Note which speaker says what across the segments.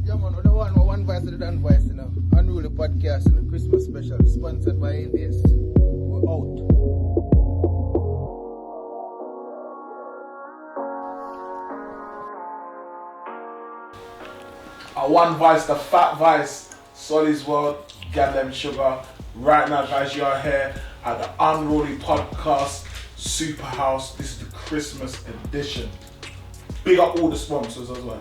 Speaker 1: Yeah, man, one voice to the done voice, you know. Unruly podcast, you know, Christmas special, sponsored by AVS. We're out.
Speaker 2: One vice, the fat vice, Solly's World, Gadlem Sugar. Right now, guys, you are here at the Unruly podcast, Super House. This is the Christmas edition. Big up all the sponsors as well.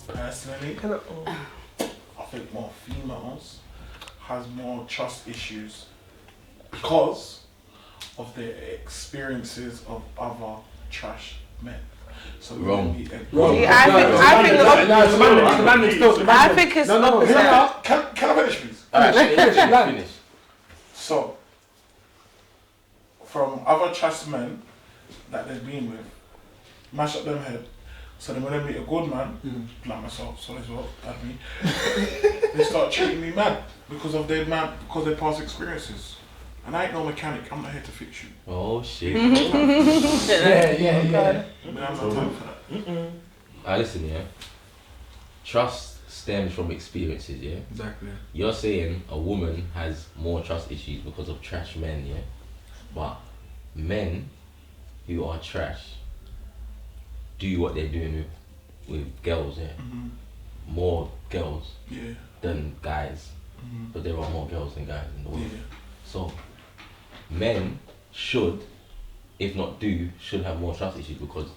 Speaker 2: Personally, I think more females has more trust issues because of their experiences of other trash men. So
Speaker 3: wrong.
Speaker 4: I think it's opposite.
Speaker 2: Can I finish, please?
Speaker 3: Finish.
Speaker 2: So, from other trash men that they've been with, mash up them head. So then when they meet a good man, like myself, so as well, like me, they start treating me mad because of their past experiences. And I ain't no mechanic, I'm not here to fix you.
Speaker 3: Oh shit.
Speaker 2: Yeah. I'm not time for that.
Speaker 3: Listen, yeah. Trust stems from experiences, yeah?
Speaker 5: Exactly.
Speaker 3: You're saying a woman has more trust issues because of trash men, yeah? But men who are trash do what they're doing with girls, yeah? More girls than guys. But there are more girls than guys in the world.
Speaker 2: Yeah.
Speaker 3: So men should, if not do, should have more trust issues because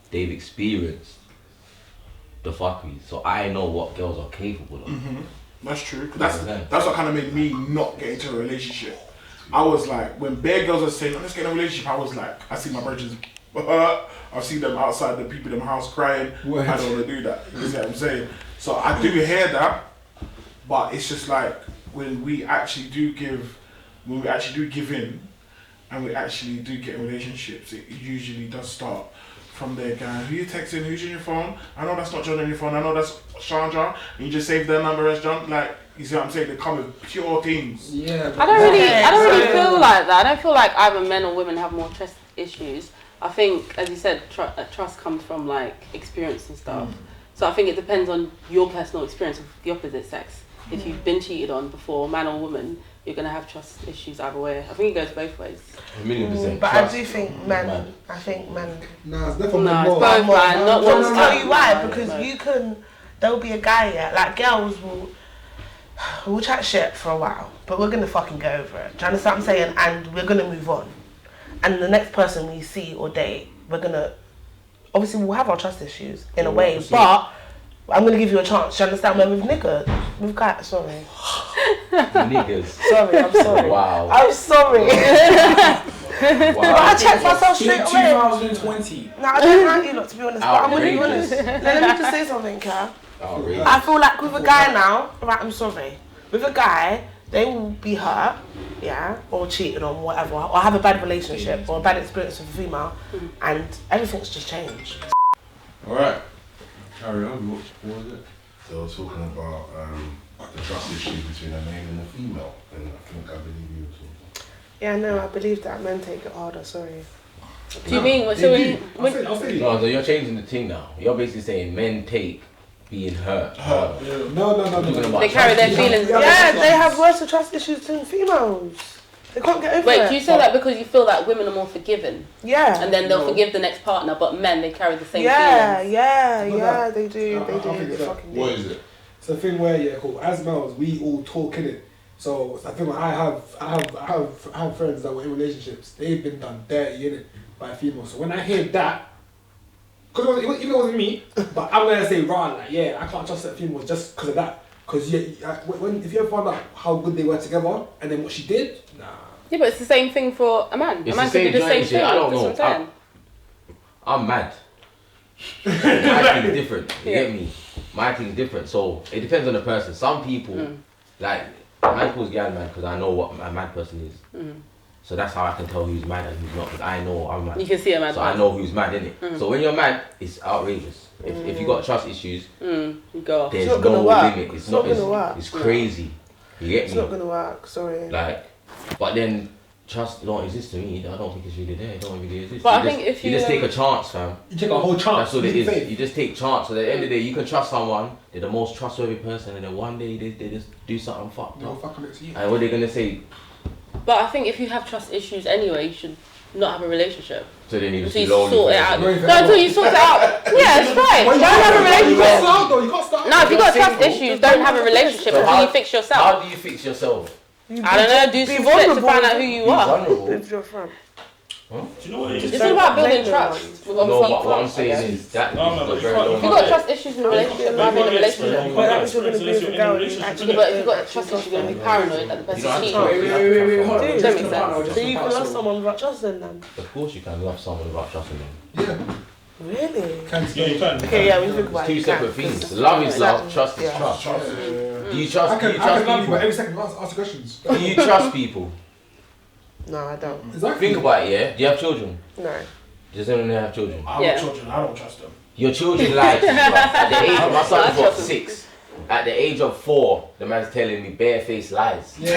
Speaker 3: they've experienced the fuckery. So I know what girls are capable of.
Speaker 2: That's true. That's what kind of made me not get into a relationship. I was like, when bare girls are saying, let's get in a relationship, I was like, I see my brothers, I see them outside the people in the house crying.
Speaker 5: What?
Speaker 2: I don't want to do that. You see what I'm saying? So I do hear that, but it's just like when we actually do give in, and we actually do get in relationships, it usually does start from there. Going, who you texting? Who's in your phone? I know that's not John on your phone. I know that's Chandra. And you just save their number as John. Like, you see what I'm saying? They come with pure things.
Speaker 5: Yeah.
Speaker 4: I don't really feel like that. I don't feel like either men or women have more trust issues. I think, as you said, trust comes from like experience and stuff. So I think it depends on your personal experience with the opposite sex. If you've been cheated on before, man or woman, you're gonna have trust issues either way. I think it goes both ways.
Speaker 3: 1,000,000%.
Speaker 6: But I do think men.
Speaker 5: No, it's definitely
Speaker 4: No,
Speaker 5: more.
Speaker 4: it's both, man. Not one
Speaker 6: I'll tell you why,
Speaker 4: side.
Speaker 6: because you can. There'll be a guy, yeah, like girls will chat shit for a while, but we're gonna fucking go over it. Do you understand what I'm saying? And we're gonna move on. And the next person we see or date, we're gonna obviously we'll have our trust issues in a way, but I'm gonna give you a chance. Do you understand? When with niggas, we've got
Speaker 3: Niggas.
Speaker 6: Sorry, I'm sorry.
Speaker 3: Wow.
Speaker 6: I'm sorry. But I checked myself straight
Speaker 5: In
Speaker 6: away.
Speaker 5: 2020.
Speaker 6: No, I don't like you lot, to be honest, but I'm gonna be
Speaker 3: Outrageous.
Speaker 6: honest. Let me just say something, Kat.
Speaker 3: Outrageous.
Speaker 6: I feel like with a guy now, right, I'm sorry. With a guy, they will be hurt, yeah, or cheated on, whatever, or have a bad relationship or a bad experience with a female, and everything's just changed.
Speaker 5: Alright. Carry on. What was it?
Speaker 7: So we're talking about the trust issue between a male and a female, and I believe you or something.
Speaker 6: Yeah, no, I believe that men take it harder, sorry.
Speaker 4: Do you mean, so when
Speaker 5: I'll say
Speaker 3: No, so you're changing the thing now. You're basically saying men take being hurt.
Speaker 5: No.
Speaker 4: they carry their feelings?
Speaker 6: Yeah, they have worse trust issues than females. They can't get over it.
Speaker 4: Wait, do you say that because you feel that women are more forgiving?
Speaker 6: Yeah.
Speaker 4: And then they'll forgive the next partner, but men, they carry the same feelings?
Speaker 6: Yeah, they do.
Speaker 5: I think
Speaker 6: They
Speaker 5: it's that.
Speaker 6: fucking do.
Speaker 7: What is it?
Speaker 5: It's a thing where as males we all talk in it. So I think I have friends that were in relationships. They've been done dirty in it by females. So when I hear that, because it wasn't me, but I'm gonna say right, like yeah, I can't trust that female just because of that. Because if you ever found out how good they were together and then what she did, nah.
Speaker 4: Yeah, but it's the same thing for a man.
Speaker 3: It's
Speaker 4: a man
Speaker 3: the
Speaker 4: could
Speaker 3: same
Speaker 4: do the same
Speaker 3: shit.
Speaker 4: thing.
Speaker 3: I don't
Speaker 4: That's
Speaker 3: know.
Speaker 4: what I'm saying.
Speaker 3: I'm mad. My thing's different. You get me? My thing's different. So it depends on the person. Some people, like, I calls gal mad because I know what a mad person is. So that's how I can tell who's mad and who's not, because I know I'm mad.
Speaker 4: You can see a mad
Speaker 3: So
Speaker 4: person.
Speaker 3: I know who's mad, innit? So when you're mad, it's outrageous. If you got trust issues,
Speaker 4: you go off.
Speaker 3: there's
Speaker 6: not gonna
Speaker 3: no
Speaker 6: work.
Speaker 3: limit.
Speaker 6: It's not gonna work.
Speaker 3: It's crazy. You get
Speaker 6: It's
Speaker 3: me?
Speaker 6: not gonna work. Sorry.
Speaker 3: Like, but then trust don't exist to me. I don't think it's really there. It don't really exist.
Speaker 4: But
Speaker 3: you
Speaker 4: I
Speaker 3: just,
Speaker 4: think if
Speaker 3: you
Speaker 4: you,
Speaker 3: just take a chance, fam.
Speaker 5: You take a whole chance.
Speaker 3: That's what it
Speaker 5: Use
Speaker 3: is.
Speaker 5: faith.
Speaker 3: You just take chance. So at the end of the day, you can trust someone. They're the most trustworthy person, and then one day they just do something fucked
Speaker 5: No,
Speaker 3: up.
Speaker 5: fuck it to you.
Speaker 3: And what are they gonna say?
Speaker 4: But I think if you have trust issues anyway, you should not have a relationship.
Speaker 3: So then you just
Speaker 4: Until
Speaker 3: be
Speaker 4: you
Speaker 3: lonely.
Speaker 4: sort it
Speaker 3: forever.
Speaker 4: out.
Speaker 5: Going
Speaker 4: No, until you sort it out. Yeah, it's fine. Don't have a
Speaker 5: You can't
Speaker 4: relationship.
Speaker 5: start though. You can't start.
Speaker 4: No, if you've got
Speaker 3: You're
Speaker 4: trust
Speaker 3: single.
Speaker 4: issues, don't have a relationship
Speaker 3: So
Speaker 4: until
Speaker 3: how-
Speaker 4: you fix yourself.
Speaker 3: How do you fix yourself?
Speaker 4: I don't know, do
Speaker 6: Be
Speaker 4: some steps to
Speaker 6: vulnerable.
Speaker 4: find out who you
Speaker 3: Be
Speaker 4: are.
Speaker 3: vulnerable.
Speaker 6: With your friend.
Speaker 8: Do you know what it is?
Speaker 4: It's all about building
Speaker 6: Blame
Speaker 4: trust.
Speaker 6: them.
Speaker 4: With
Speaker 3: No,
Speaker 4: obviously
Speaker 3: but what I'm
Speaker 4: trust, I
Speaker 3: saying
Speaker 4: guess.
Speaker 3: is that
Speaker 8: No,
Speaker 3: is
Speaker 8: but
Speaker 3: a
Speaker 8: you
Speaker 3: very
Speaker 8: can't-
Speaker 3: long
Speaker 4: If you've got
Speaker 3: time.
Speaker 4: trust issues in a relationship,
Speaker 8: But
Speaker 4: I'm in a
Speaker 8: you
Speaker 4: relationship.
Speaker 8: can't
Speaker 6: But
Speaker 8: get
Speaker 6: that's what
Speaker 8: experience
Speaker 6: gonna be
Speaker 8: unless
Speaker 6: with
Speaker 8: you're in a
Speaker 6: girls.
Speaker 8: relationship,
Speaker 6: Actually,
Speaker 4: Yeah,
Speaker 8: innit?
Speaker 4: but if you've got trust issues, you're going to be paranoid that the
Speaker 3: You
Speaker 4: person's
Speaker 3: don't have to
Speaker 4: cheating.
Speaker 3: trust.
Speaker 5: Wait,
Speaker 3: You have to
Speaker 5: hold
Speaker 3: trust
Speaker 5: on.
Speaker 4: Don't
Speaker 3: someone.
Speaker 5: Just
Speaker 4: make
Speaker 5: a partner,
Speaker 4: sense.
Speaker 5: just
Speaker 6: So
Speaker 5: a
Speaker 6: you can
Speaker 5: partner,
Speaker 6: love
Speaker 5: so-
Speaker 6: someone without trusting them.
Speaker 3: Of course you can love someone without trusting them.
Speaker 6: Really?
Speaker 8: Yeah, you can.
Speaker 6: Okay, yeah, we think about
Speaker 3: It's two
Speaker 6: it.
Speaker 3: separate things. Love is love, trust is
Speaker 6: Yeah.
Speaker 3: trust.
Speaker 2: Trust.
Speaker 3: Do you trust?
Speaker 5: I
Speaker 3: Do you
Speaker 5: can
Speaker 3: trust
Speaker 5: love you, but
Speaker 3: people?
Speaker 5: every second ask questions.
Speaker 3: Do you trust people?
Speaker 6: No, I don't.
Speaker 5: Exactly.
Speaker 3: Think about it, yeah? Do you have children?
Speaker 6: No.
Speaker 3: Does anyone have children?
Speaker 2: I
Speaker 4: Yeah.
Speaker 2: have children, I don't trust them.
Speaker 3: Your children lie to you, bruv. At the age of, my son
Speaker 4: I
Speaker 3: is what,
Speaker 4: trust him.
Speaker 3: 6. At the age of 4, the man's telling me barefaced lies.
Speaker 5: Yeah.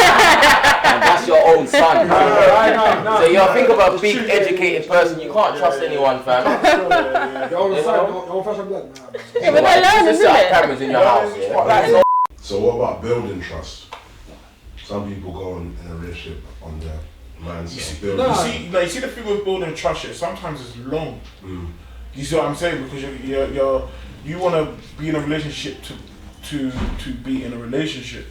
Speaker 3: And that's your own son. So you think of a
Speaker 5: It's
Speaker 3: big
Speaker 5: true,
Speaker 3: educated person, you can't trust anyone, fam.
Speaker 5: Your own son, your own flesh and blood. Nah, man.
Speaker 4: Yeah, but they're learning,
Speaker 3: Just set up
Speaker 4: isn't it?
Speaker 3: cameras in your house, yeah?
Speaker 7: So what about building trust? Some people go in a relationship on their mindset. Building.
Speaker 5: Nah.
Speaker 2: You see the thing with building trust, yeah, sometimes it's long.
Speaker 7: Mm.
Speaker 2: You see what I'm saying? Because you want to be in a relationship to be in a relationship.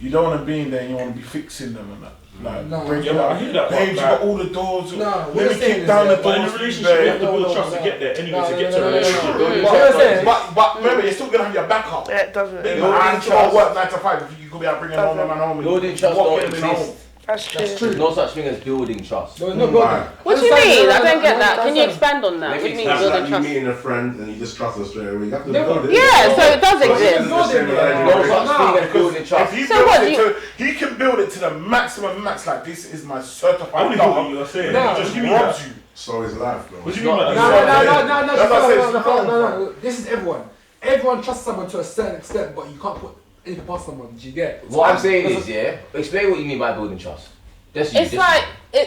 Speaker 2: You don't want to be in there and you want to be fixing them and that. Like,
Speaker 5: No.
Speaker 2: bring
Speaker 8: Yeah,
Speaker 2: it
Speaker 8: but
Speaker 2: up.
Speaker 8: I hear that,
Speaker 2: Babes,
Speaker 8: but
Speaker 2: you
Speaker 8: like-
Speaker 2: got all the doors.
Speaker 5: No, what
Speaker 2: Let
Speaker 5: you're
Speaker 2: me
Speaker 5: saying
Speaker 2: kick
Speaker 5: is
Speaker 2: down the
Speaker 5: that-
Speaker 8: But in a
Speaker 2: doors.
Speaker 8: relationship, you have to
Speaker 5: No,
Speaker 8: build
Speaker 5: no,
Speaker 8: trust
Speaker 5: no.
Speaker 8: to get there anyway,
Speaker 5: No,
Speaker 8: to
Speaker 5: no,
Speaker 8: get
Speaker 5: no,
Speaker 8: to a
Speaker 5: no, no,
Speaker 8: relationship.
Speaker 5: no.
Speaker 3: Building
Speaker 5: What
Speaker 3: trust
Speaker 5: I'm saying-
Speaker 2: But remember, you're still gonna have your backup.
Speaker 6: Yeah, it doesn't.
Speaker 2: You
Speaker 3: Building
Speaker 2: have to go
Speaker 3: trust.
Speaker 2: work 9 to 5. You could be out bringing home a man home. and
Speaker 3: Building trust
Speaker 2: walk
Speaker 3: don't
Speaker 2: in and home.
Speaker 3: exist.
Speaker 6: That's true.
Speaker 5: That's true.
Speaker 3: There's no such thing as building trust.
Speaker 5: No, no, building.
Speaker 4: What do you mean? I don't get that. Can you
Speaker 5: Understand.
Speaker 4: expand on that? What do you mean
Speaker 7: That's
Speaker 4: building
Speaker 7: like you
Speaker 4: trust?
Speaker 7: meeting a friend and you just trust them straight away. You have to
Speaker 5: Never.
Speaker 7: build it.
Speaker 4: Yeah, so it does
Speaker 7: But
Speaker 4: exist.
Speaker 7: it's the same
Speaker 5: No,
Speaker 7: idea.
Speaker 3: No such
Speaker 5: Nah,
Speaker 3: thing as building
Speaker 2: If
Speaker 3: trust.
Speaker 2: he
Speaker 4: So
Speaker 2: builds
Speaker 4: what,
Speaker 2: it
Speaker 4: you-
Speaker 2: to, he can build it to the maximum max. Like this is my
Speaker 8: I
Speaker 2: certified
Speaker 8: only hear what
Speaker 2: dog.
Speaker 8: you're saying.
Speaker 5: No,
Speaker 8: Just give me
Speaker 2: robs
Speaker 8: that.
Speaker 2: you.
Speaker 7: So is life, bro.
Speaker 8: What do you mean by
Speaker 3: not-
Speaker 8: that?
Speaker 5: No, no, no, no, no, no,
Speaker 2: That's what I said, it's wrong,
Speaker 5: no. This is everyone. Everyone trusts someone to a certain extent, but you can't put anything past someone. Do you get?
Speaker 3: What I'm saying is, yeah, explain what you mean by building trust. That's you.
Speaker 4: It's like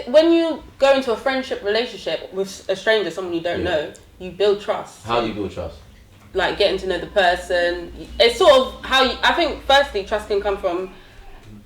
Speaker 4: when you go into a friendship relationship with a stranger, someone you don't
Speaker 3: Yeah.
Speaker 4: know, you build trust.
Speaker 3: How do you build trust?
Speaker 4: Like getting to know the person. It's sort of how you, I think firstly trust can come from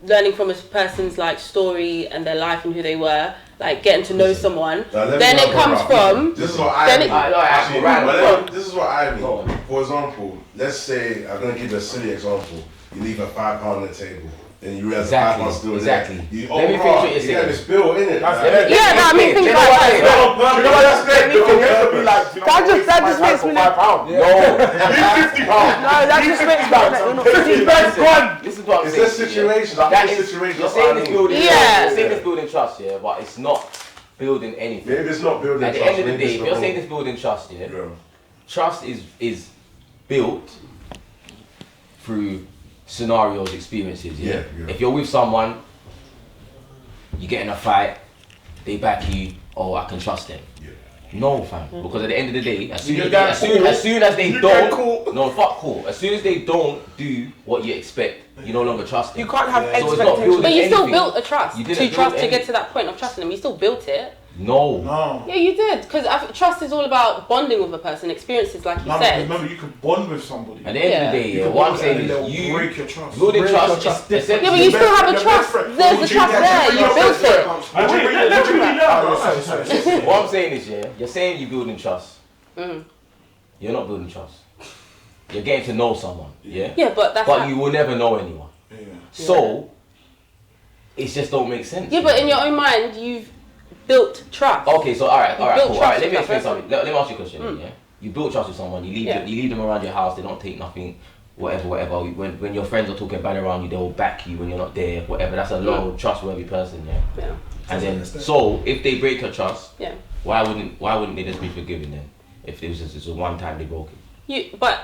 Speaker 4: learning from a person's like story and their life and who they were, like getting to know someone.
Speaker 7: Now, let me
Speaker 4: Then it
Speaker 7: help
Speaker 4: comes
Speaker 7: her out.
Speaker 4: from
Speaker 7: This is what I
Speaker 4: then
Speaker 7: mean.
Speaker 4: it-
Speaker 3: I know,
Speaker 7: Actually,
Speaker 3: right,
Speaker 7: but
Speaker 3: right.
Speaker 7: this is what I mean.
Speaker 3: Go on.
Speaker 7: For example, let's say I'm gonna give you a silly example. You leave a £5 on the table, and you realize
Speaker 3: Exactly,
Speaker 7: the £5 still
Speaker 3: exactly.
Speaker 7: there. You,
Speaker 3: Let me finish what you're
Speaker 7: you
Speaker 3: saying.
Speaker 7: get this bill in it.
Speaker 2: That's
Speaker 7: Like,
Speaker 4: Yeah, no, I mean think
Speaker 3: You know
Speaker 4: about
Speaker 3: what I
Speaker 4: that.
Speaker 3: mean?
Speaker 7: you know what that's great?
Speaker 3: Let me
Speaker 7: Bill
Speaker 3: finish.
Speaker 7: gets to be like, you know,
Speaker 6: That just makes me laugh.
Speaker 3: No.
Speaker 6: No, that just makes me laugh. You're not
Speaker 3: Listen, this is what I'm
Speaker 7: It's
Speaker 3: saying.
Speaker 7: this situation,
Speaker 3: yeah.
Speaker 7: like
Speaker 3: That
Speaker 7: this
Speaker 3: is,
Speaker 7: situation,
Speaker 3: you're
Speaker 7: that's
Speaker 3: saying
Speaker 7: what I
Speaker 3: it's
Speaker 7: mean.
Speaker 3: building
Speaker 4: Yeah.
Speaker 3: trust. You're saying it's building trust, yeah, but it's not building anything.
Speaker 7: Maybe it's not building
Speaker 3: At the
Speaker 7: trust,
Speaker 3: end of the
Speaker 7: maybe
Speaker 3: day,
Speaker 7: it's
Speaker 3: if you're
Speaker 7: the
Speaker 3: saying
Speaker 7: wrong-
Speaker 3: it's building trust, yeah,
Speaker 7: Yeah.
Speaker 3: trust is built through scenarios, experiences. Yeah?
Speaker 7: Yeah, yeah.
Speaker 3: If you're with someone, you get in a fight, they back you. Oh, I can trust them.
Speaker 7: Yeah.
Speaker 3: No, fam. Because at the end of the day, as soon
Speaker 2: You
Speaker 3: as
Speaker 2: get
Speaker 3: as soon as they
Speaker 2: You get
Speaker 3: don't, no, fuck cool. As soon as they don't do what you expect, you no longer trust them.
Speaker 6: You can't have
Speaker 3: So it's not
Speaker 6: expectations.
Speaker 3: building
Speaker 4: But you still
Speaker 3: anything.
Speaker 4: built a trust
Speaker 3: You
Speaker 4: to
Speaker 3: didn't
Speaker 4: trust
Speaker 3: build
Speaker 4: to get
Speaker 3: any-
Speaker 4: to that point of trusting them. You still built it.
Speaker 3: No.
Speaker 2: No.
Speaker 4: Yeah, you did. Because trust is all about bonding with a person, experiences, like you
Speaker 2: No,
Speaker 4: said.
Speaker 2: remember, you can bond with somebody.
Speaker 3: At the end of the day,
Speaker 2: You
Speaker 3: yeah,
Speaker 2: can
Speaker 3: what I'm
Speaker 2: bond
Speaker 3: saying
Speaker 2: and they'll
Speaker 3: is you
Speaker 2: break your trust.
Speaker 3: building
Speaker 5: Break your
Speaker 3: trust
Speaker 5: trust.
Speaker 3: is essentially.
Speaker 4: Yeah, but you still have a
Speaker 2: Your
Speaker 4: trust.
Speaker 2: best friend.
Speaker 4: There's the
Speaker 2: Would
Speaker 4: trust
Speaker 2: you-
Speaker 4: there. You
Speaker 2: your
Speaker 4: built
Speaker 2: best friend
Speaker 4: it.
Speaker 2: comes-
Speaker 8: Let me learn.
Speaker 3: What I'm saying is, yeah, you're saying you're building trust.
Speaker 4: Mm.
Speaker 3: You're not building trust. You're getting to know someone, yeah?
Speaker 4: Yeah, but that's
Speaker 3: But
Speaker 4: how-
Speaker 3: you will never know anyone.
Speaker 2: Yeah.
Speaker 3: So, it just don't make sense.
Speaker 4: Yeah, but in your own mind, you've built trust.
Speaker 3: Okay, so alright,
Speaker 4: You
Speaker 3: cool.
Speaker 4: built
Speaker 3: Alright,
Speaker 4: trust
Speaker 3: let me
Speaker 4: with
Speaker 3: explain
Speaker 4: that
Speaker 3: something. Let me ask you a question,
Speaker 4: Mm.
Speaker 3: yeah? You build trust with someone, you leave
Speaker 4: Yeah.
Speaker 3: them, you leave them around your house, they don't take nothing, whatever. When your friends are talking bad around you, they'll back you when you're not there, whatever. That's a low, trustworthy person, yeah?
Speaker 4: Yeah.
Speaker 3: And then, so, if they break your trust,
Speaker 4: Yeah.
Speaker 3: why wouldn't they just be forgiven then? If it was just a one time they broke it.
Speaker 4: But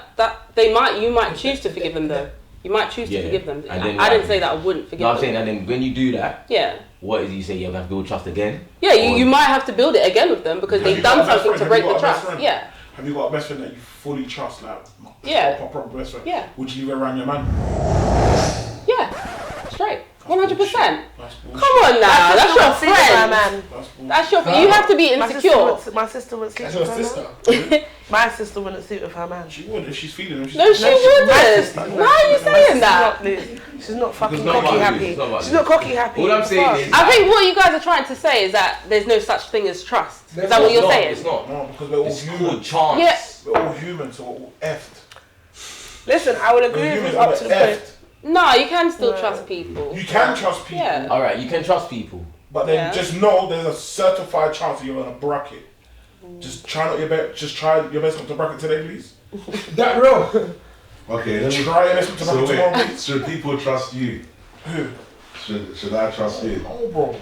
Speaker 4: you might choose to forgive them though. You might choose to
Speaker 3: Yeah.
Speaker 4: forgive them.
Speaker 3: And then
Speaker 4: I didn't
Speaker 3: what
Speaker 4: say that I wouldn't forgive
Speaker 3: No, I'm
Speaker 4: them.
Speaker 3: saying, and then when you do that,
Speaker 4: Yeah.
Speaker 3: what is it you say? You have to build trust again?
Speaker 4: Yeah,
Speaker 3: Or-
Speaker 4: you might have to build it again with them because
Speaker 2: Have
Speaker 4: they've
Speaker 2: you got
Speaker 4: done
Speaker 2: a best
Speaker 4: something
Speaker 2: friend?
Speaker 4: to
Speaker 2: Have
Speaker 4: break
Speaker 2: you
Speaker 4: the
Speaker 2: got a best
Speaker 4: trust.
Speaker 2: friend?
Speaker 4: Yeah.
Speaker 2: Have you got a best friend that you fully trust, like
Speaker 4: Yeah.
Speaker 2: proper best friend?
Speaker 4: Yeah.
Speaker 2: Would you leave it around your man?
Speaker 4: Yeah. 100%.
Speaker 2: That's
Speaker 4: Come
Speaker 2: bullshit.
Speaker 4: on now, that's your friend.
Speaker 6: Man.
Speaker 2: That's bullshit.
Speaker 4: That's your. You have to be
Speaker 6: My sister
Speaker 4: insecure.
Speaker 6: my sister wouldn't sleep
Speaker 5: That's
Speaker 6: with
Speaker 5: your
Speaker 6: her
Speaker 5: sister.
Speaker 6: man. My sister wouldn't sleep with her man.
Speaker 2: She would if she's feeling him.
Speaker 4: No, she wouldn't. Why are you saying that?
Speaker 6: She's not fucking
Speaker 3: It's not
Speaker 6: cocky
Speaker 3: about you,
Speaker 6: happy.
Speaker 3: it's not about
Speaker 6: She's
Speaker 3: you.
Speaker 6: not cocky happy.
Speaker 3: All I'm saying
Speaker 6: Fuck.
Speaker 3: is-
Speaker 4: I think what you guys are trying to say is that there's no such thing as trust. Is that what you're saying?
Speaker 3: It's not.
Speaker 2: No, because we're all
Speaker 3: It's
Speaker 2: human.
Speaker 3: called chance.
Speaker 4: Yeah.
Speaker 2: We're all human, so we're all effed.
Speaker 6: Listen, I would agree
Speaker 2: We're
Speaker 6: with
Speaker 2: humans
Speaker 6: you
Speaker 2: and
Speaker 6: up to
Speaker 2: we're
Speaker 6: the point.
Speaker 2: effed.
Speaker 4: No, you can still
Speaker 6: No.
Speaker 4: trust people.
Speaker 2: You can trust people,
Speaker 4: Yeah.
Speaker 3: Alright, you can trust people.
Speaker 2: but then
Speaker 4: Yeah.
Speaker 2: just know there's a certified chance that you're gonna bracket. Just try not your best. Just try your best not to bracket today, please.
Speaker 5: That real.
Speaker 7: Okay, let me.
Speaker 2: Try your best not to
Speaker 7: So
Speaker 2: bracket tomorrow,
Speaker 7: wait,
Speaker 2: please.
Speaker 7: should people trust you?
Speaker 2: Who?
Speaker 7: Should I trust you?
Speaker 2: Oh, bro.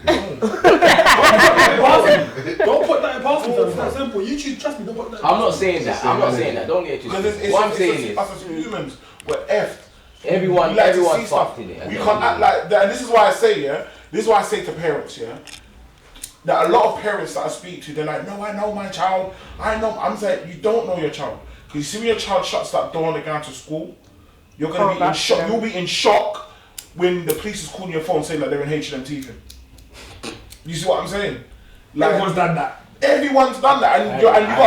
Speaker 7: Okay.
Speaker 5: Don't put that in past me, it's that simple. You choose, trust me, don't put that in
Speaker 3: I'm not saying that. I'm not saying that. Don't get it
Speaker 2: Because
Speaker 3: twisted. What I'm saying is,
Speaker 2: us as humans, we're effed.
Speaker 3: everyone,
Speaker 2: We like to
Speaker 3: everyone's
Speaker 2: see stuff.
Speaker 3: fucked in it.
Speaker 2: We can't act like that, and this is why I say, this is why I say to parents, that a lot of parents that I speak to, they're like, no, I know my child, I know. I'm saying, you don't know your child. Because you see when your child shuts that door and they go to school, you're going to be in shock. You'll be in shock when the police is calling your phone saying that they're in H&M teething. You see what I'm saying? Like,
Speaker 5: Everyone's done that.
Speaker 2: everyone's done that, and you got to remember,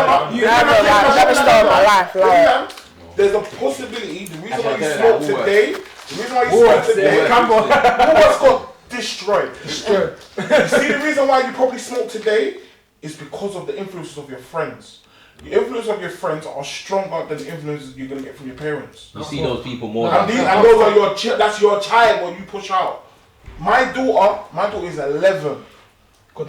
Speaker 6: Never started my life. Like,
Speaker 2: there's a possibility, the reason why you
Speaker 3: Actually,
Speaker 2: smoke
Speaker 3: Woolworths.
Speaker 2: today, the reason why you smoke today, Woolworths got destroyed. You see, the reason why you probably smoke today is because of the influences of your friends. The influence of your friends are stronger than the influences you're going to get from your parents.
Speaker 3: You see those people more
Speaker 2: And,
Speaker 3: than
Speaker 2: and those are your that's your child when you push out. My daughter is 11.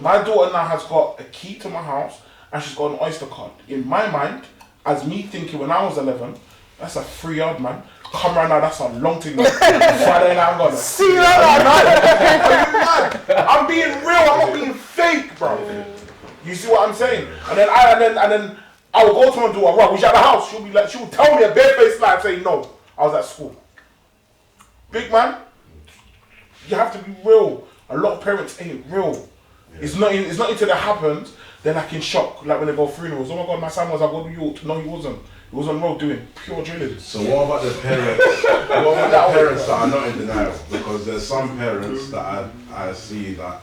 Speaker 2: My daughter now has got a key to my house and she's got an Oyster card. In my mind, as me thinking when I was 11, that's a 3 yard, man. Come around now, that's a long thing. Friday night, I'm gonna see that. I'm being real. I'm not being fake, bro. You see what I'm saying? And then I will go to my daughter. Right, we at the house. She'll be like, she will tell me a barefaced lie and say no. I was at school. Big man, you have to be real. A lot of parents ain't real. It's not until that happens, they're like in shock. Like when they go funerals. Oh my God, my son was at New York. No, he wasn't. He was on the road doing pure drilling.
Speaker 7: So what about the parents? What about the parents that are not in denial? Because there's some parents that I see that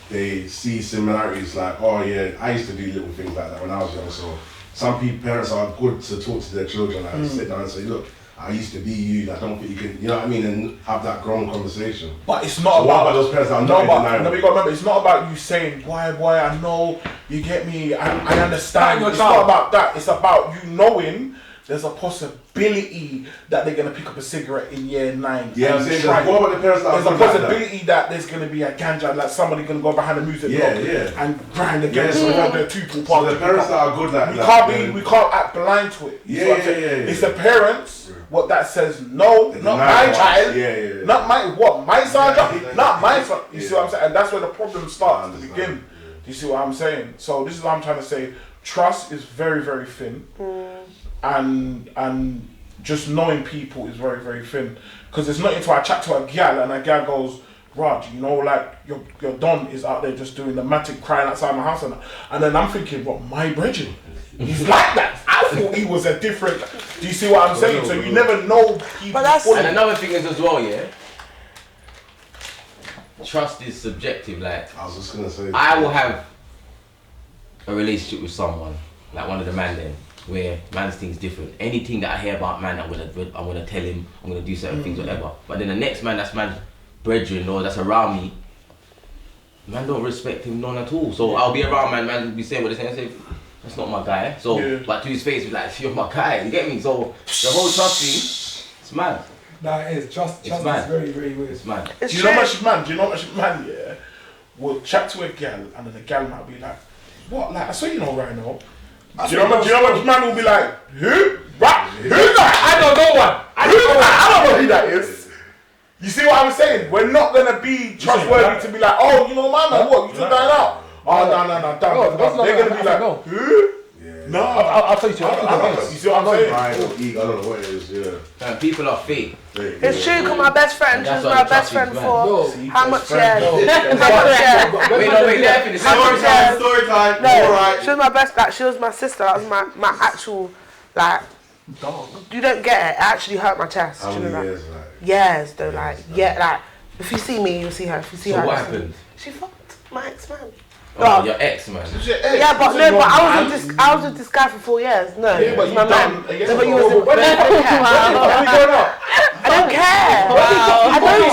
Speaker 7: they see similarities. Like, oh yeah, I used to do little things like that when I was young. So some parents are good to talk to their children and sit down and say, look, I used to be you. I don't think you can, you know what I mean, and have that grown conversation.
Speaker 2: But it's not
Speaker 7: So what
Speaker 2: about
Speaker 7: those parents that are not in denial?
Speaker 2: No, you gotta remember, it's not about you saying, boy, I know, you get me, I understand. It's not about that. It's about you knowing there's a possibility that they're gonna pick up a cigarette in year 9.
Speaker 7: Yeah, I'm saying what about the parents that
Speaker 2: there's
Speaker 7: are
Speaker 2: a
Speaker 7: good like
Speaker 2: possibility that there's gonna be a ganja, like somebody gonna go behind the music block and grind again. So they're two people.
Speaker 7: So the parents that are good like
Speaker 2: we can't act blind to it.
Speaker 7: Yeah.
Speaker 2: It's the parents what that says no, not my child, not my son, not my son. You see what I'm saying? And that's where the problem starts to begin. Do you see what I'm saying? So this is what I'm trying to say. Trust is very, very thin, and just knowing people is very, very thin. Because it's not until I chat to a gal and a gal goes, Raj, you know, like your don is out there just doing the matic crying outside my house, and then I'm thinking, what, my brethren? He's like that. I thought he was a different. Do you see what I'm saying? So you never know people.
Speaker 3: And another thing is as well, trust is subjective. Like
Speaker 7: I was just gonna say,
Speaker 3: I will have a relationship with someone, like one of the man then, where man's thing's different. Anything that I hear about man, I'm gonna tell him, I'm gonna do certain things, whatever. But then the next man that's man's brethren or that's around me, man don't respect him none at all. So I'll be around man will be saying what they're saying, I say, that's not my guy. So but to his face, be like, you're my guy, you get me? So the whole trust thing, it's mad.
Speaker 5: Nah, it is. Trust is very, very weird.
Speaker 3: It's mad.
Speaker 2: Do you know much man? Yeah, we'll chat to a gal and then the gal might be like, what? Like I saw you know right now. Do you know much man will be like, who? What? Who's that? I don't know one. I don't know who that is. You see what I'm saying? We're not gonna be trustworthy to be like, oh, you know my man, what? You took that out? Oh no. They're gonna be like, who? No,
Speaker 5: I'll tell you.
Speaker 2: You see what I'm saying?
Speaker 7: I don't know what it is. Yeah.
Speaker 3: And people are fake.
Speaker 6: it's true, because my best friend, she was my best friend for how much
Speaker 3: Wait, let me finish.
Speaker 7: Story time.
Speaker 6: No, she was my best, like, she was my sister, that was my actual, like,
Speaker 2: Dog.
Speaker 6: You don't get it. It actually hurt my chest.
Speaker 7: How
Speaker 6: Do you know
Speaker 7: many
Speaker 6: that?
Speaker 7: years, like?
Speaker 6: Years though, like like if you see me, you'll see her. If you see
Speaker 3: So
Speaker 6: her,
Speaker 3: what
Speaker 6: you'll see me.
Speaker 3: happened?
Speaker 6: She fucked my ex-man.
Speaker 3: Oh, your ex, man.
Speaker 6: Yeah, but no, but I was with this guy for 4 years. No,
Speaker 2: Yeah, but
Speaker 6: it's my
Speaker 2: you
Speaker 6: man.
Speaker 2: done-
Speaker 6: No, but you was.
Speaker 2: When
Speaker 6: I don't care. I don't care. I don't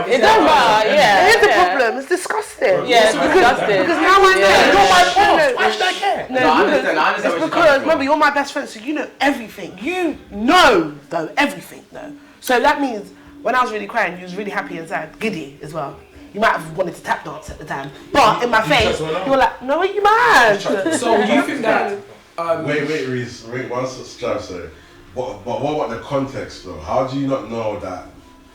Speaker 6: care.
Speaker 4: It don't matter, yeah.
Speaker 6: Here's the problem. It's disgusting.
Speaker 4: Yeah, it's disgusting.
Speaker 6: Because now I know you're my boss.
Speaker 2: Why should I care?
Speaker 6: No,
Speaker 3: No, I
Speaker 6: because
Speaker 3: understand
Speaker 6: it's
Speaker 3: where she's
Speaker 6: because
Speaker 3: coming
Speaker 6: remember you're my best friend, so you know everything. You know though everything though. So that means when I was really crying, you was really happy inside, giddy as well. You might have wanted to tap dance at the time, but in my face, you were like, "No, are you mad?"
Speaker 9: So you think that?
Speaker 7: Wait, Reese. Wait, one second, sorry. But what about the context though? How do you not know that?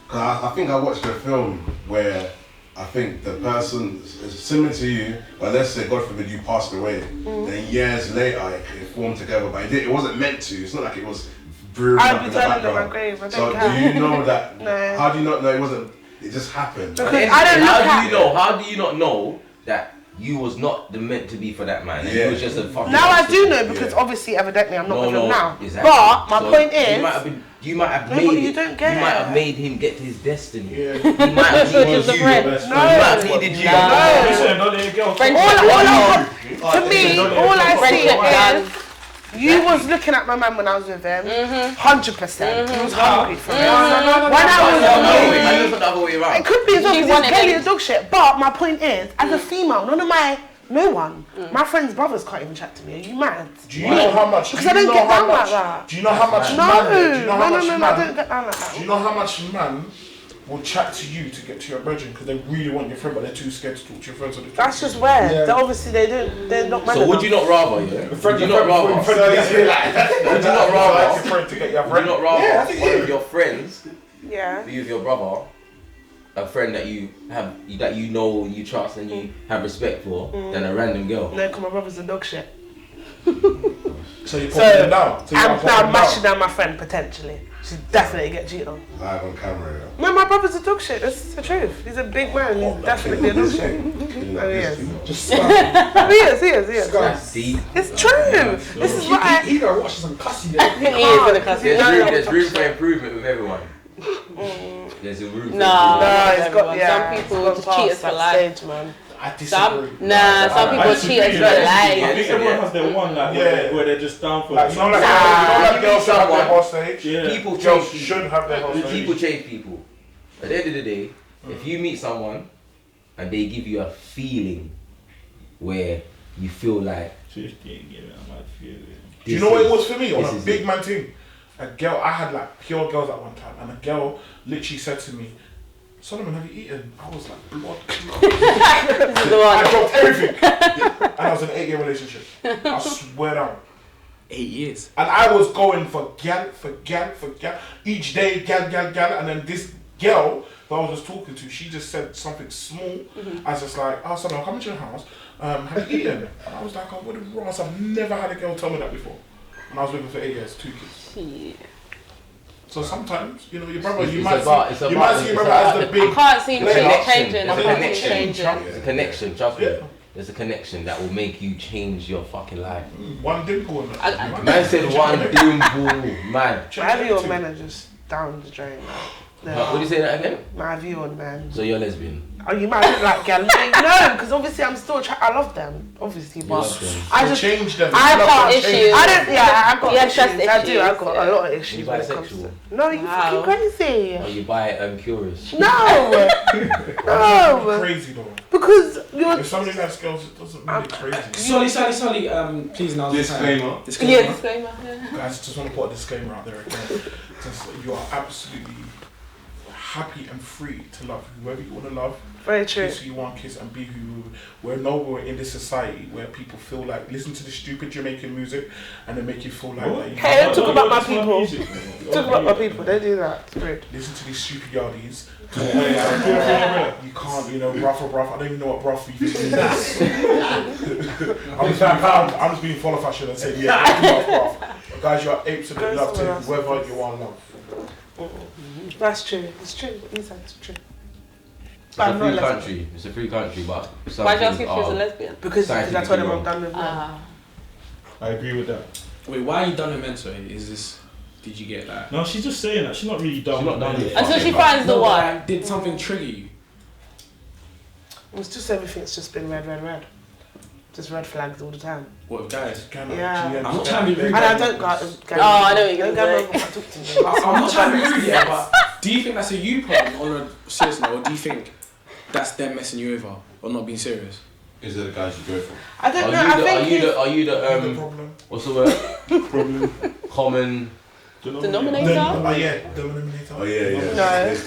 Speaker 7: Because I think I watched a film where I think the person is similar to you, but let's say, God forbid, you passed away. Then years later, it formed together, but it wasn't meant to. It's not like it was brewing
Speaker 6: I'd
Speaker 7: up
Speaker 6: be
Speaker 7: in the
Speaker 6: turning in
Speaker 7: background.
Speaker 6: my grave. I don't
Speaker 7: So
Speaker 6: care.
Speaker 7: do you know that?
Speaker 6: No.
Speaker 7: How do you not know it wasn't? It just happened.
Speaker 6: Because I don't look at.
Speaker 3: How do you not know that you was not the meant to be for that man? And
Speaker 7: Yeah.
Speaker 3: you was just a fucking.
Speaker 6: Now I do know
Speaker 3: obstacle?
Speaker 6: because
Speaker 7: Yeah.
Speaker 6: obviously, evidently, I'm not with him now.
Speaker 3: Exactly.
Speaker 6: But my
Speaker 3: So
Speaker 6: point
Speaker 3: you
Speaker 6: is,
Speaker 3: might have been. You might have
Speaker 6: No,
Speaker 3: made
Speaker 6: but
Speaker 3: it.
Speaker 6: you don't get
Speaker 3: You might
Speaker 6: it.
Speaker 3: have made him get to his destiny.
Speaker 2: Yeah.
Speaker 3: He might have needed you.
Speaker 4: friend.
Speaker 3: He might have needed you.
Speaker 8: Listen, don't let it go.
Speaker 6: to me, all I see
Speaker 4: Friendship done.
Speaker 6: is you was looking at my man when I was with him, 100%. He was hungry for me. When I was
Speaker 3: It's the other way
Speaker 6: it
Speaker 3: around.
Speaker 6: could be as well
Speaker 4: She
Speaker 6: because
Speaker 4: wanted
Speaker 6: he's Kelly
Speaker 4: him.
Speaker 6: as dog shit. But my point is, as a female, no one. My friends' brothers can't even chat to me. Are you mad?
Speaker 2: Do you know how much?
Speaker 6: Because I don't get down like that.
Speaker 2: Do you know how much
Speaker 6: No,
Speaker 2: man? Do you know how much
Speaker 6: no, I
Speaker 2: man?
Speaker 6: don't get down like that.
Speaker 2: Do you know how much man will chat to you to get to your brethren because they really want your friend, but they're too scared to talk to your friends? So
Speaker 6: That's just weird.
Speaker 5: Yeah.
Speaker 6: They obviously they're not man
Speaker 3: So would
Speaker 6: enough.
Speaker 3: you not rather? Yeah. Would you not rather? Would you not
Speaker 2: Like your
Speaker 3: rather?
Speaker 2: friend to get your
Speaker 3: Would you
Speaker 2: friend.
Speaker 3: not rather one of your friends
Speaker 6: Yeah.
Speaker 3: be with your brother, a friend that you have, that you know, you trust, and you have respect for, than a random girl?
Speaker 6: No, because my brother's a dog shit.
Speaker 2: So you're
Speaker 6: So,
Speaker 2: popping them down. So
Speaker 6: I'm now mashing down my friend potentially. She'd definitely get cheated on.
Speaker 7: Live on camera, yeah.
Speaker 6: No, my brother's a dog shit. That's the truth. He's a big man. He's definitely a dog shit.
Speaker 7: You
Speaker 6: Oh, he
Speaker 7: this
Speaker 6: is.
Speaker 7: too much.
Speaker 5: Just start.
Speaker 6: He is.
Speaker 3: That's deep.
Speaker 6: It's true. This is what I.
Speaker 5: He gotta watch some cussing. Yeah.
Speaker 4: He is gonna cuss you.
Speaker 3: There's room for improvement with everyone. There's a room for
Speaker 6: No,
Speaker 3: improvement.
Speaker 6: it's got yeah.
Speaker 4: Some people
Speaker 6: it's
Speaker 4: just
Speaker 6: got
Speaker 4: cheat
Speaker 6: past
Speaker 4: us for
Speaker 6: that
Speaker 4: life.
Speaker 6: stage, man.
Speaker 2: I disagree.
Speaker 4: Some people cheat us for
Speaker 8: I
Speaker 4: life.
Speaker 8: think everyone has their one like where they're just down for
Speaker 2: Like,
Speaker 8: it.
Speaker 2: you know, like,
Speaker 3: Nah,
Speaker 2: girls should have their
Speaker 3: someone-
Speaker 2: hostage.
Speaker 8: Yeah.
Speaker 3: People
Speaker 2: Girls
Speaker 3: change
Speaker 2: should
Speaker 3: people.
Speaker 2: have their hostage.
Speaker 3: People change people. At the end of the day, if you meet someone and they give you a feeling where you feel like
Speaker 8: Just can't get it, I might feel it.
Speaker 2: Do you know what it was for me on
Speaker 3: this
Speaker 2: a
Speaker 3: is
Speaker 2: big
Speaker 3: it.
Speaker 2: man thing? A girl, I had like pure girls at one time, and a girl literally said to me, "Solomon, have you eaten?" I was like, blood clot.
Speaker 4: This is the
Speaker 2: I
Speaker 4: one.
Speaker 2: dropped everything, and I was in an 8-year relationship. I swear down.
Speaker 9: 8 years.
Speaker 2: And I was going for gal. Each day, gal. And then this girl that I was just talking to, she just said something small. I was just like, "Oh, Solomon, I'm coming to your house. Have you eaten?" And I was like, "Oh, what a Ross. I've never had a girl tell me that before." And I was with her for 8 years, 2 kids.
Speaker 4: Shit.
Speaker 2: So sometimes, you know, your brother,
Speaker 3: It's
Speaker 2: you might
Speaker 3: about-
Speaker 2: see your brother as the
Speaker 4: I
Speaker 2: big.
Speaker 4: can't see
Speaker 2: Connection.
Speaker 4: things changing. I
Speaker 3: There's a
Speaker 4: can't see
Speaker 3: connection.
Speaker 4: changing.
Speaker 3: There's a connection, trust me.
Speaker 2: Yeah.
Speaker 3: There's a connection that will make you change your fucking life.
Speaker 2: One dimple in that.
Speaker 3: Man said one dimple, man.
Speaker 6: My view on men are just down the drain.
Speaker 3: What do you say that again?
Speaker 6: My view on men.
Speaker 3: So you're lesbian?
Speaker 6: Oh, you might look like gal. No, because obviously I'm still I love them, obviously, but I just
Speaker 2: change them.
Speaker 4: I got issues.
Speaker 6: I don't. Yeah, I've got
Speaker 4: Yeah,
Speaker 6: issues.
Speaker 4: trust
Speaker 6: I do.
Speaker 4: issues,
Speaker 6: I've got
Speaker 4: yeah.
Speaker 6: a lot of
Speaker 3: Are
Speaker 6: issues
Speaker 3: you
Speaker 6: when it comes to.
Speaker 3: bisexual?
Speaker 6: No, you
Speaker 4: Wow.
Speaker 6: fucking crazy.
Speaker 3: Or you bi curious?
Speaker 6: No, no,
Speaker 2: Crazy though.
Speaker 6: because you're.
Speaker 2: If somebody likes girls, it doesn't mean they're crazy.
Speaker 9: Solly, please now.
Speaker 7: Disclaimer.
Speaker 4: Yeah,
Speaker 9: Disclaimer.
Speaker 4: disclaimer.
Speaker 2: Guys, just want to put a disclaimer out there again. Just, you are absolutely happy and free to love whoever you want to love.
Speaker 6: Very true.
Speaker 2: Kiss who you want to kiss and be who. We're nowhere in this society where people feel like listen to the stupid Jamaican music and they make you feel like that you
Speaker 6: Hey, don't talk about my
Speaker 8: Just want
Speaker 6: people.
Speaker 8: music.
Speaker 6: Talk about my people. Don't do that. It's rude.
Speaker 2: listen to these stupid yardies. You can't, you know, rough. I don't even know what rough even means. I'm just being full of fashion and saying, yeah, rough. Guys, you're apes and love to whoever you want love.
Speaker 6: That's true. It's true. What you said is true.
Speaker 3: It's
Speaker 6: But
Speaker 3: a
Speaker 6: I'm
Speaker 3: free
Speaker 6: not lesbian.
Speaker 3: country. It's a free country, but some
Speaker 4: Why'd you ask
Speaker 3: things
Speaker 4: if she was a
Speaker 3: are-
Speaker 4: lesbian?
Speaker 6: Because I told him I'm
Speaker 3: Scientifically
Speaker 6: done with men.
Speaker 8: I agree with that.
Speaker 9: Wait, why are you done with men? Sorry, is this? Did you get that?
Speaker 8: No, she's just saying that. She's not really done.
Speaker 3: She's not done with it.
Speaker 4: Until she finds the
Speaker 9: No,
Speaker 4: one.
Speaker 9: like, did something trigger you?
Speaker 6: It's just everything's just been red, red, red. Just red flags all the time.
Speaker 9: What, guys?
Speaker 6: Yeah.
Speaker 9: I'm not trying to be rude.
Speaker 6: And I don't go.
Speaker 4: I know what you're gonna say.
Speaker 6: Talk to me.
Speaker 9: I'm not trying to be rude yet, but do you think that's a you problem on a serious note, or do you think that's them messing you over or not being serious?
Speaker 7: Is it the guys you go for?
Speaker 6: I don't know. I think
Speaker 3: Are you the
Speaker 2: problem.
Speaker 3: what's the word? Common.
Speaker 4: Denominator?
Speaker 2: Oh yeah, denominator.
Speaker 7: Oh yeah.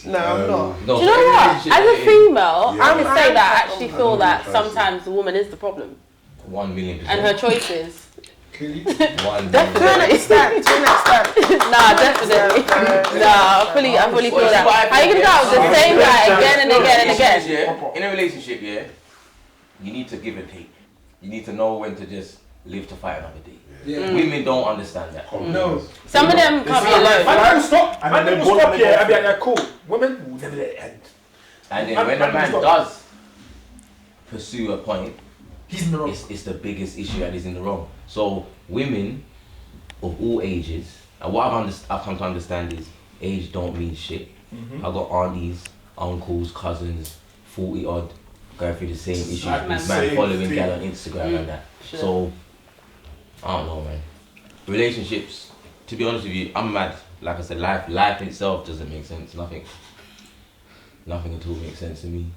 Speaker 6: No, I'm not.
Speaker 3: No,
Speaker 4: Do you know what? As a female,
Speaker 7: Yeah.
Speaker 4: I would say that I actually feel that
Speaker 7: Person.
Speaker 4: sometimes the woman is the problem.
Speaker 3: 1,000,000%.
Speaker 4: And her choices.
Speaker 3: 1,000,000%.
Speaker 6: To an extent.
Speaker 4: Nah, definitely. Nah, I fully feel that. How you gonna go out with the same guy again and again and again?
Speaker 3: Yeah, in a relationship, yeah, you need to give and take. You need to know when to just live to fight another day.
Speaker 5: Yeah.
Speaker 3: Women don't understand that.
Speaker 5: No.
Speaker 4: Some of them can't be alone.
Speaker 5: Man, stop.
Speaker 2: And
Speaker 5: Man,
Speaker 2: then
Speaker 5: will
Speaker 2: both
Speaker 5: stop
Speaker 2: of
Speaker 5: here
Speaker 2: them
Speaker 5: and be
Speaker 2: go
Speaker 5: like, yeah, cool. Women will never let it end.
Speaker 3: And then
Speaker 5: Man-
Speaker 3: when a
Speaker 5: man
Speaker 3: man
Speaker 5: stop.
Speaker 3: does pursue a point,
Speaker 5: He's in the wrong.
Speaker 3: it's the biggest issue and he's in the wrong. So women of all ages, and what I've come to understand is age don't mean shit. I've got aunties, uncles, cousins, 40 odd, going through the same issues.
Speaker 2: Like
Speaker 3: Man
Speaker 2: same
Speaker 3: following
Speaker 2: thing.
Speaker 3: gal on Instagram and that.
Speaker 4: Sure.
Speaker 3: So I don't know, man. Relationships, to be honest with you, I'm mad. Like I said, life in itself doesn't make sense. Nothing at all makes sense to me.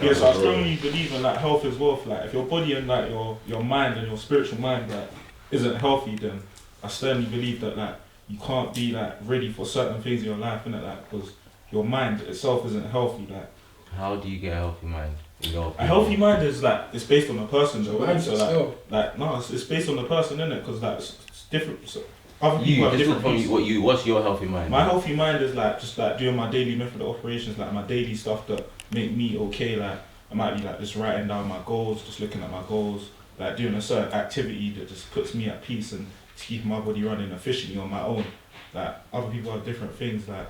Speaker 8: Yeah, so I strongly believe in like health as well. Like if your body and like your mind and your spiritual mind like isn't healthy, then I sternly believe that like you can't be like ready for certain things in your life, innit? Like because your mind itself isn't healthy. Like
Speaker 3: How do you get a healthy mind? In your
Speaker 8: a
Speaker 3: opinion?
Speaker 8: healthy mind is like it's based on the person, though. innit? So
Speaker 5: Mindset,
Speaker 8: like no, it's based on the person, innit? Because like it's different. So, other people
Speaker 3: You
Speaker 8: have
Speaker 3: just
Speaker 8: different
Speaker 3: look from
Speaker 8: views.
Speaker 3: what's your healthy mind?
Speaker 8: My healthy mind is like just like doing my daily method of operations, like my daily stuff that make me okay. Like I might be like just writing down my goals, just looking at my goals, like doing a certain activity that just puts me at peace and to keep my body running efficiently on my own. Like other people have different things, like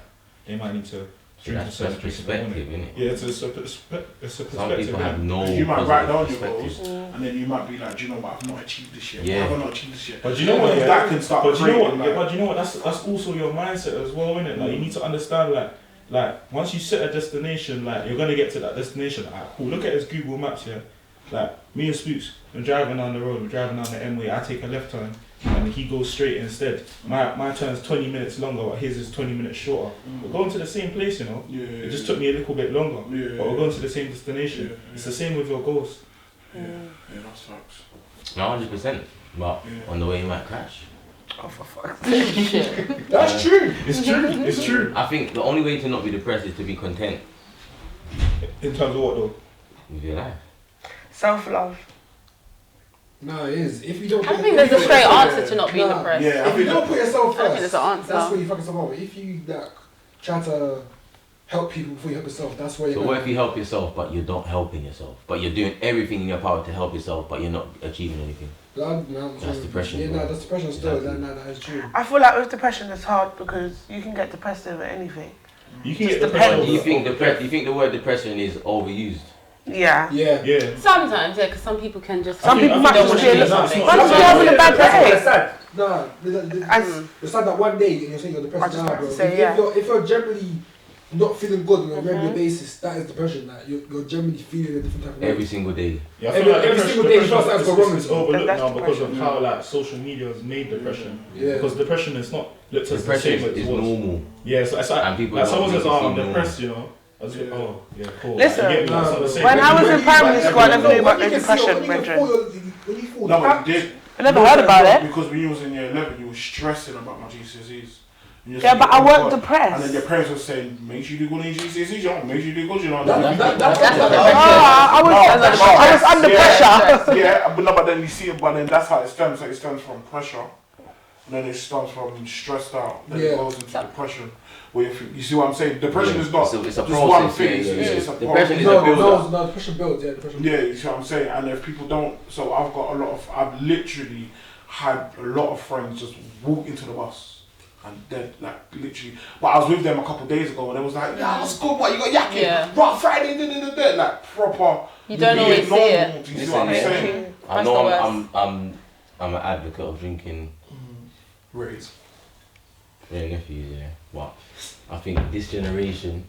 Speaker 8: they might need to drink a
Speaker 3: That's
Speaker 8: certain drink in the morning.
Speaker 3: perspective, innit?
Speaker 8: Yeah, it's a perspective.
Speaker 3: Some people have
Speaker 8: innit?
Speaker 3: no.
Speaker 2: You might write down your
Speaker 3: perspective.
Speaker 2: goals, and then you might be like, do you know what? I've not achieved this yet.
Speaker 3: Yeah.
Speaker 2: Why have I not achieved this yet?
Speaker 8: But you know what? Yeah,
Speaker 2: That can start.
Speaker 8: But you know what?
Speaker 2: creating,
Speaker 8: But you know what? That's also your mindset as well, innit? Like you need to understand, like once you set a destination, like you're gonna get to that destination. Like, cool. Look at his Google Maps here. Like me and Spooks, we're driving down the road. We're driving down the M-way. I take a left turn, and he goes straight instead. My turn's 20 minutes longer, but his is 20 minutes shorter. We're going to the same place, you know.
Speaker 2: Yeah.
Speaker 8: It just took me a little bit longer,
Speaker 2: Yeah.
Speaker 8: but we're going to the same destination.
Speaker 2: Yeah.
Speaker 8: It's the same with your goals.
Speaker 2: Yeah, that's facts.
Speaker 3: No, 100%. But
Speaker 2: Yeah.
Speaker 3: on the way you might crash.
Speaker 6: Oh, for fuck's sake.
Speaker 4: Shit.
Speaker 5: That's true.
Speaker 8: It's true. It's true.
Speaker 3: I think the only way to not be depressed is to be content
Speaker 8: In terms of what though?
Speaker 3: with your life.
Speaker 6: Self-love.
Speaker 5: No, it is. If you don't.
Speaker 4: I
Speaker 5: put-
Speaker 4: think
Speaker 5: if
Speaker 4: there's a
Speaker 5: you
Speaker 4: straight
Speaker 5: don't-
Speaker 4: answer to not being
Speaker 5: Nah.
Speaker 4: depressed.
Speaker 2: Yeah,
Speaker 5: If you don't put yourself
Speaker 4: I don't think
Speaker 5: first,
Speaker 4: there's an answer.
Speaker 5: that's where you fuck yourself up. If you try to help people before you help yourself, that's where
Speaker 3: So
Speaker 5: you're
Speaker 3: what if you help yourself but you're not helping yourself? But you're doing everything in your power to help yourself but you're not achieving anything.
Speaker 5: That's
Speaker 3: depression,
Speaker 5: Yeah,
Speaker 3: bro.
Speaker 5: no, that's depression still.
Speaker 3: Exactly.
Speaker 5: That is true.
Speaker 6: I feel like with depression it's hard because you can get depressed over anything.
Speaker 8: You can
Speaker 6: Just
Speaker 8: get
Speaker 6: depends.
Speaker 8: depressed.
Speaker 3: Do you think the word depression is overused?
Speaker 6: Yeah.
Speaker 5: Yeah.
Speaker 8: Yeah.
Speaker 4: Sometimes, yeah, because some people can just.
Speaker 6: Some people
Speaker 8: I
Speaker 6: might
Speaker 8: think
Speaker 6: just
Speaker 8: that's
Speaker 6: be
Speaker 8: what it is.
Speaker 6: might just be having a bad day.
Speaker 5: sad. Nah,
Speaker 6: As-
Speaker 5: it's sad that one day and you're saying you're
Speaker 6: I
Speaker 5: depressed.
Speaker 6: just
Speaker 5: Nah,
Speaker 6: about
Speaker 5: bro.
Speaker 6: to say,
Speaker 5: If
Speaker 6: yeah.
Speaker 5: you're generally not feeling good on a regular basis, that is depression. That you're generally feeling a different type of way.
Speaker 3: Every single day.
Speaker 8: Yeah, I
Speaker 5: Every-
Speaker 8: feel like
Speaker 5: every
Speaker 8: depression-
Speaker 5: single day
Speaker 8: depression
Speaker 5: first has
Speaker 8: is-
Speaker 5: got wrong
Speaker 8: is
Speaker 5: with you.
Speaker 8: overlooked
Speaker 6: That's
Speaker 8: now because of
Speaker 6: depression.
Speaker 8: how like social media has made depression.
Speaker 5: Yeah.
Speaker 8: Because depression is not looked at the
Speaker 3: Depression
Speaker 8: same as
Speaker 3: is
Speaker 8: it was.
Speaker 3: normal.
Speaker 8: Yeah, so it's like,
Speaker 3: And people
Speaker 8: like
Speaker 3: don't
Speaker 8: someone
Speaker 3: make
Speaker 8: says,
Speaker 3: it
Speaker 8: "Oh,
Speaker 3: seem
Speaker 8: I'm
Speaker 3: normal."
Speaker 8: depressed," you know. I was like, "Oh, yeah, cool."
Speaker 6: Listen,
Speaker 8: Like, you get me? That's not the same.
Speaker 6: when I was in primary school, I never knew about
Speaker 5: When you
Speaker 6: the
Speaker 5: can see-
Speaker 6: depression,
Speaker 5: when you can
Speaker 6: brethren.
Speaker 5: when you fall
Speaker 2: No,
Speaker 5: back-
Speaker 2: but you did.
Speaker 6: I never heard about it.
Speaker 2: Because when you was in year 11, you were stressing about my GCSEs. And you're
Speaker 6: Yeah,
Speaker 2: saying,
Speaker 6: but I
Speaker 2: "Oh,
Speaker 6: wasn't
Speaker 2: God." And then
Speaker 6: depressed.
Speaker 2: your parents were saying, make sure you do good in GCSEs, you know, make sure you do good, you know.
Speaker 4: That's not
Speaker 6: I was under pressure.
Speaker 2: Yeah, but no, but then you see it, but then that's how it stems. Like it stems from pressure, and then it stems from stressed out. Then it
Speaker 5: Yeah.
Speaker 2: goes into depression. Where you see what I'm saying? Depression
Speaker 3: Yeah,
Speaker 2: is not
Speaker 3: it's a
Speaker 2: just
Speaker 3: process,
Speaker 2: one thing.
Speaker 3: yeah, yeah,
Speaker 2: It's
Speaker 3: yeah.
Speaker 2: a
Speaker 3: Depression is
Speaker 2: process.
Speaker 3: a build-up.
Speaker 5: No, depression builds. Yeah, depression.
Speaker 2: Yeah, you see what I'm saying? And if people don't, so I've literally had a lot of friends just walk into the bus And they're like literally, but I was with them a couple of days ago and they was like, yeah, what's good, what you got yakking? Right, Friday, like proper.
Speaker 4: You don't always see it.
Speaker 2: Do you see what I'm saying?
Speaker 3: I know I'm an advocate of drinking.
Speaker 2: Raise.
Speaker 3: Their nephews, yeah. But I think this generation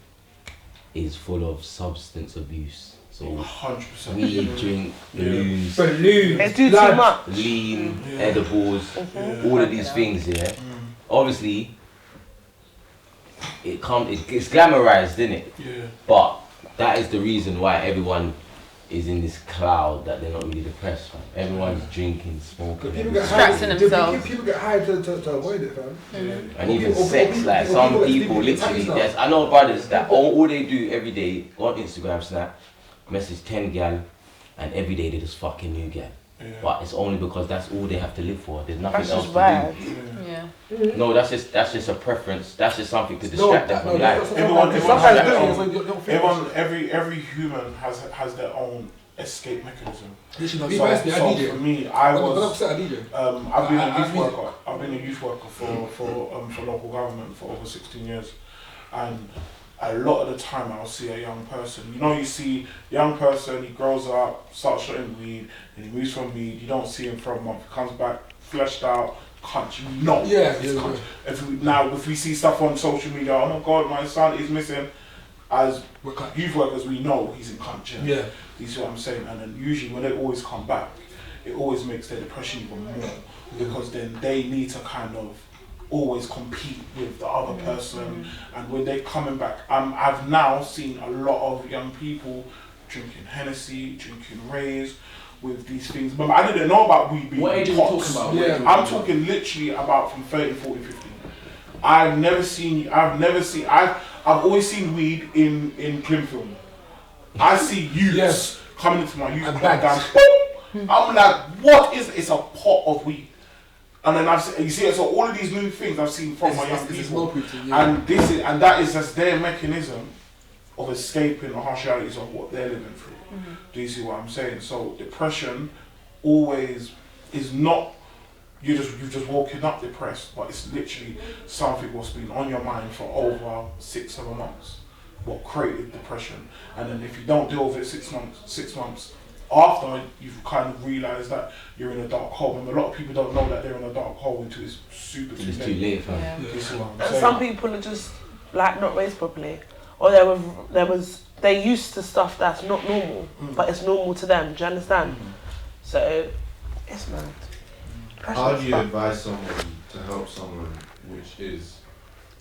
Speaker 3: is full of substance abuse. So
Speaker 2: 100%.
Speaker 3: weed, drink, balloons,
Speaker 6: They do too much.
Speaker 3: lean, edibles, all of these things, yeah. Obviously, it's glamorized, isn't it?
Speaker 2: Yeah.
Speaker 3: But that is the reason why everyone is in this cloud that they're not really depressed. Man. Everyone's drinking, smoking,
Speaker 5: People get high.
Speaker 4: Distracting themselves.
Speaker 5: People get high to avoid it, fam.
Speaker 3: and even sex. Like some people, literally, I know brothers that all they do every day go on Instagram, Snap, message 10 gal, and every day they just fucking new gal.
Speaker 2: Yeah.
Speaker 3: But it's only because that's all they have to live for. There's nothing
Speaker 6: That's
Speaker 3: else
Speaker 6: just
Speaker 3: to
Speaker 6: bad.
Speaker 3: do. No, that's just a preference. That's just something to distract them from life.
Speaker 2: Every human has their own escape mechanism.
Speaker 5: So
Speaker 2: for me, I've been a youth
Speaker 5: I
Speaker 2: worker. I've been a youth worker for local government for over 16 years, and a lot of the time I'll see a young person. You know, you see a young person, he grows up, starts shooting weed, and he moves from weed. You don't see him for a month. He comes back fleshed out, cunt. You know, cunt. If we see stuff on social media, oh my God, my son is missing. As youth workers, we know he's in cunt. Yeah. You see what I'm saying? And then usually when they always come back, it always makes their depression even more because then they need to kind of always compete with the other person. And when they're coming back, I've now seen a lot of young people drinking Hennessy, drinking Rays with these things. But I didn't know about weed being
Speaker 9: What age are you
Speaker 2: pots.
Speaker 9: talking about?
Speaker 2: I'm talking literally about from 30, 40, 50. I've always seen weed in clean film. I see youths coming into my youth club going, I'm like, what is it? It's a pot of weed. And then you see it, so all of these new things I've seen from my young people. And that is just their mechanism of escaping the harsh realities of what they're living through. Do you see what I'm saying? So depression always is not you're just walking up depressed, but it's literally something what's been on your mind for over 6-7 months. What created depression, and then if you don't deal with it 6 months after, you've kind of realised that you're in a dark hole. And a lot of people don't know that they're in a dark hole until it's super too late.
Speaker 6: And some people are just like not raised properly, or they're used to stuff that's not normal, but it's normal to them. Do you understand? So it's mad.
Speaker 10: How do you advise someone to help someone which is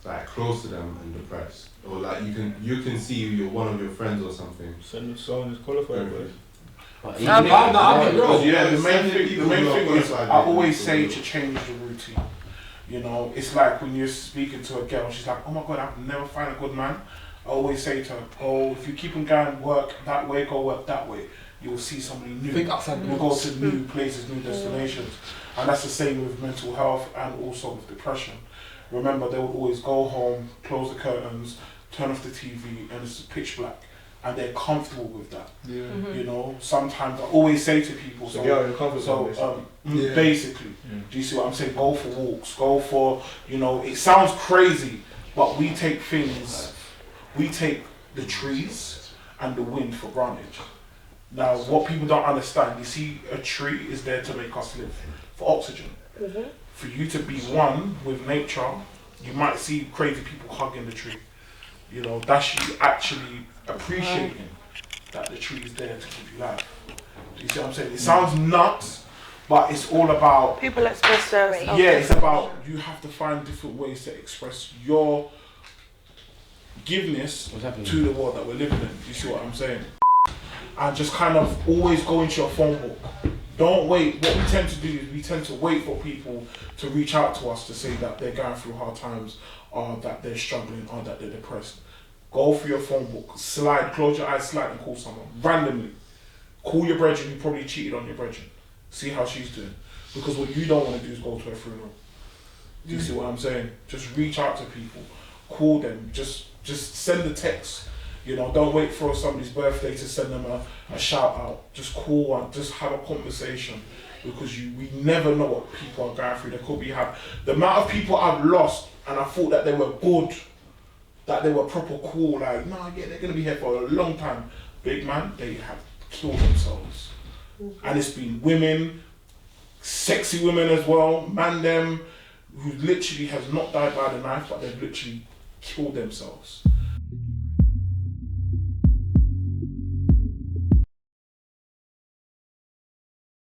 Speaker 10: like close to them and depressed, or like you can see you're one of your friends or something?
Speaker 8: Send someone who's qualified, boy.
Speaker 2: The main thing is I always say to change the routine. You know, it's like when you're speaking to a girl, she's like, oh my God, I've never found a good man. I always say to her, oh, if you keep on going work that way, go work that way, you'll see somebody new. You'll go to new places, new destinations. And that's the same with mental health and also with depression. Remember, they would always go home, close the curtains, turn off the TV, and it's pitch black. And they're comfortable with that. You know, sometimes I always say to people, basically, do you see what I'm saying? Go for walks, go for, you know, it sounds crazy, but we take the trees and the wind for granted. Now, what people don't understand, you see, a tree is there to make us live, for oxygen. For you to be one with nature, you might see crazy people hugging the tree. You know, that's you actually appreciating that the tree is there to keep you alive. Do you see what I'm saying? It sounds nuts, but it's all about
Speaker 6: people express themselves.
Speaker 2: Yeah, it's about you have to find different ways to express your giveness to the world that we're living in. Do you see what I'm saying? And just kind of always go into your phone book. Don't wait. What we tend to do is we tend to wait for people to reach out to us to say that they're going through hard times, or that they're struggling, or that they're depressed. Go through your phone book, close your eyes, slide and call someone randomly. Call your brethren who probably cheated on your brethren. See how she's doing. Because what you don't want to do is go to her funeral. Do you see what I'm saying? Just reach out to people, call them, just send a text. You know, don't wait for somebody's birthday to send them a shout out. Just call one, just have a conversation, because we never know what people are going through. There could be the amount of people I've lost and I thought that they were good, that they were proper cool, like, nah, yeah, they're gonna be here for a long time. Big man, they have killed themselves. And it's been women, sexy women as well, man them, who literally has not died by the knife, but they've literally killed themselves.